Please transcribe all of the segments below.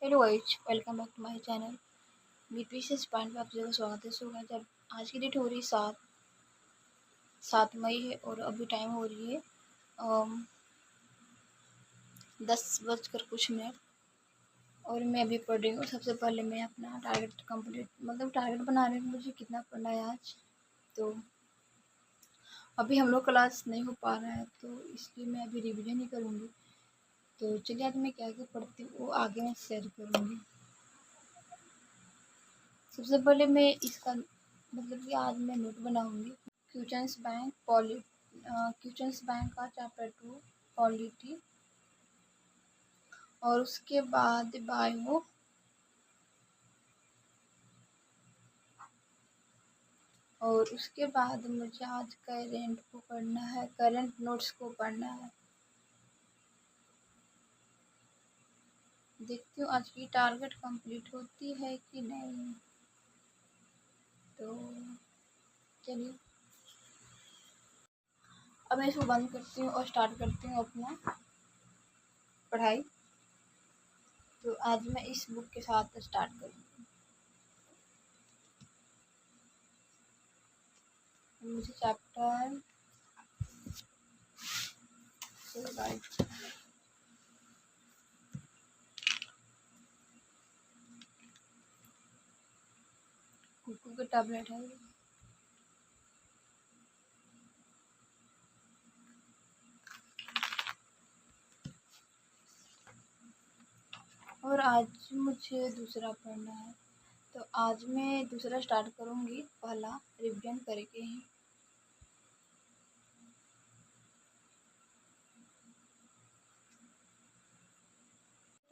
Hello guys, welcome back to my channel. BPSC point पे आप सभी का स्वागत है। सो गाइस, जब आज की डेट हो रही है 7 मई है और अभी टाइम हो रही है 10 बजकर कुछ मिनट और मैं अभी पढ़ रही हूँ। सबसे पहले मैं अपना टारगेट कंप्लीट टारगेट बना रही हूँ, मुझे कितना पढ़ना है आज। तो अभी हम लोग क्लास नहीं हो पा रहा है तो इसलिए मैं अभी रिविजन ही करूँगी। तो चलिए आज मैं क्या क्या पढ़ती हूँ वो आगे मैं शेयर करूँगी। सबसे पहले मैं इसका कि आज मैं नोट बनाऊंगी। क्वेश्चंस बैंक का चैप्टर 2 पॉलिटी और उसके बाद बायो और उसके बाद मुझे आज करेंट को पढ़ना है, करंट नोट्स को पढ़ना है। देखती हूँ आज की टारगेट कंप्लीट होती है कि नहीं। तो चलिए अब मैं इसको बंद करती हूँ और स्टार्ट करती हूँ अपना पढ़ाई। तो आज मैं इस बुक के साथ स्टार्ट करूँगी। मुझे चैप्टर कुकू का टैबलेट है। और आज मुझे दूसरा पढ़ना है तो आज मैं दूसरा स्टार्ट करूँगी, पहला रिवीजन करके ही।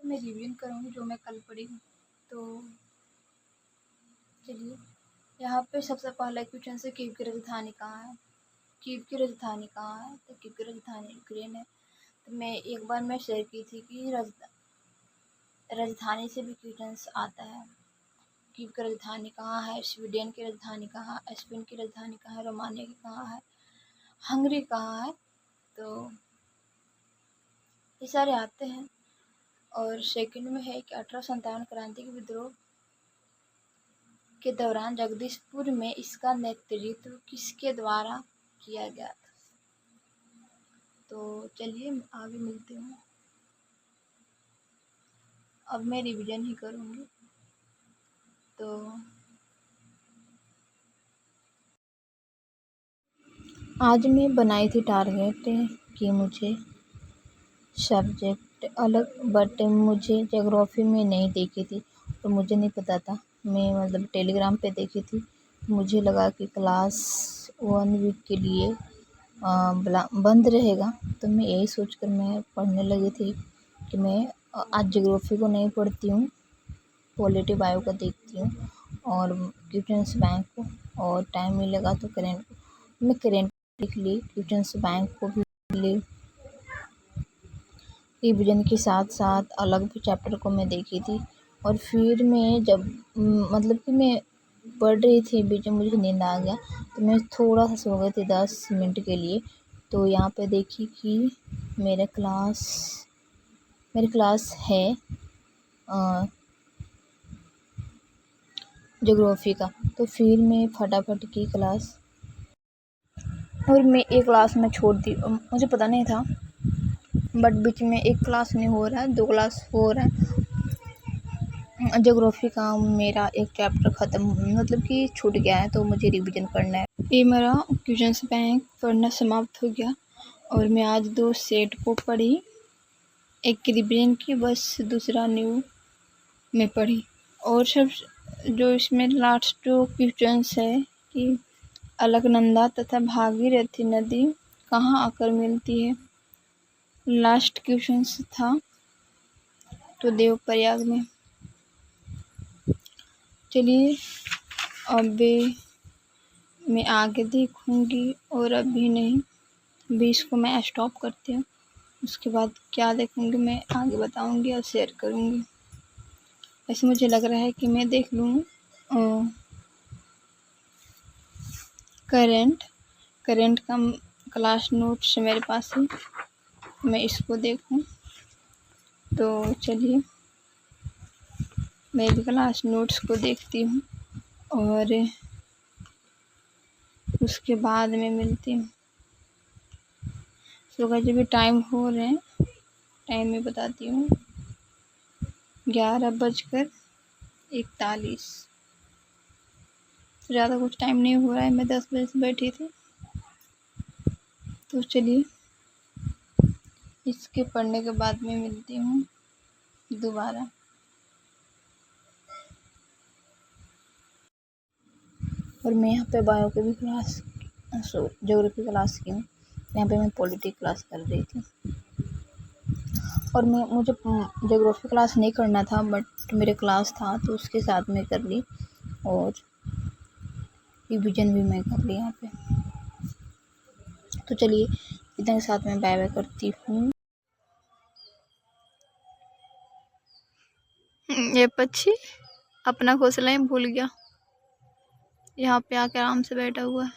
तो मैं रिवीजन करूँगी जो मैं कल पढ़ी हूँ। तो चलिए यहाँ पे सबसे पहला क्वेश्चन से कीव की राजधानी कहाँ है। कीव की राजधानी कहाँ है? तो कीव की राजधानी यूक्रेन है। तो मैं एक बार मैं शेयर की थी कि राजधानी से भी क्वेश्चन आता है। कीव की राजधानी कहाँ है, स्वीडन की राजधानी कहाँ है, स्पेन की राजधानी कहाँ है, रोमानिया की कहाँ है, हंगरी कहाँ है। तो ये सारे आते हैं। और सेकंड में है कि 1857 क्रांति के विद्रोह के दौरान जगदीशपुर में इसका नेतृत्व किसके द्वारा किया गया था। तो चलिए आगे मिलते हैं। अब मैं रिवीजन ही करूँगी। तो आज मैं बनाई थी टारगेट कि मुझे सब्जेक्ट अलग, बट मुझे जोग्राफ़ी में नहीं देखी थी तो मुझे नहीं पता था। मैं टेलीग्राम पे देखी थी। मुझे लगा कि क्लास 1 वीक के लिए बंद रहेगा तो मैं यही सोचकर मैं पढ़ने लगी थी कि मैं आज जोग्राफ़ी को नहीं पढ़ती हूँ, पॉलिटी बायो को देखती हूँ और क्वेश्चंस बैंक को, और टाइम मिलेगा तो करेंट को। मैं करेंट लिख ली, क्वेश्चंस बैंक को भी ली। रिवीजन के साथ साथ अलग भी चैप्टर को मैं देखी थी। और फिर मैं जब कि मैं पढ़ रही थी, बीच में मुझे नींद आ गया तो मैं थोड़ा सा सो गई थी 10 मिनट के लिए। तो यहाँ पे देखी कि मेरे क्लास है ज्योग्राफी का। तो फिर मैं फटाफट की क्लास, और मैं एक क्लास में छोड़ दी, मुझे पता नहीं था बट बीच में एक क्लास नहीं हो रहा है, 2 क्लास हो रहा है। ज्योग्राफी का मेरा एक चैप्टर ख़त्म कि छूट गया है तो मुझे रिवीजन करना है। ये मेरा क्वेश्चंस बैंक पढ़ना समाप्त हो गया और मैं आज 2 सेट को पढ़ी, एक रिवीजन की, बस दूसरा न्यू में पढ़ी। और सब जो इसमें लास्ट जो क्वेश्चंस है कि अलकनंदा तथा भागीरथी नदी कहाँ आकर मिलती है, लास्ट क्वेश्चन था तो देवप्रयाग में। चलिए अब मैं आगे देखूँगी और अभी नहीं, अभी इसको मैं स्टॉप करती हूँ। उसके बाद क्या देखूँगी मैं आगे बताऊँगी और शेयर करूँगी। ऐसे मुझे लग रहा है कि मैं देख लूँ करेंट का क्लास नोट्स मेरे पास है, मैं इसको देखूँ। तो चलिए मेरी क्लास नोट्स को देखती हूँ और उसके बाद में मिलती हूँ। सो गाइस अभी टाइम हो रहे हैं, टाइम में बताती हूँ 11:41। ज़्यादा कुछ टाइम नहीं हो रहा है, मैं 10 बजे से बैठी थी। तो चलिए इसके पढ़ने के बाद में मिलती हूँ दोबारा। और मैं यहाँ पे बायो की भी क्लास ज्योग्राफी क्लास की हूँ। यहाँ पे मैं पॉलिटी क्लास कर रही थी और मुझे ज्योग्राफी क्लास नहीं करना था, बट मेरे क्लास था तो उसके साथ में कर ली और रिवीजन भी मैं कर ली यहाँ पे। तो चलिए इतने के साथ में बाय बाय करती हूँ। ये पक्षी अपना घोंसला ही भूल गया, यहाँ पे आके आराम से बैठा हुआ है।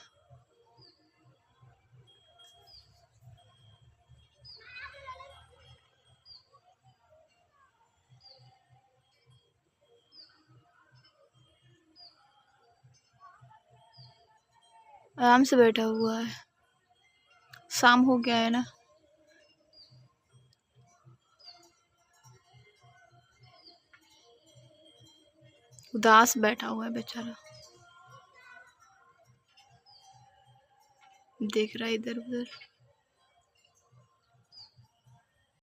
आराम से बैठा हुआ है, शाम हो गया है ना। उदास बैठा हुआ है बेचारा, देख रहा है इधर उधर।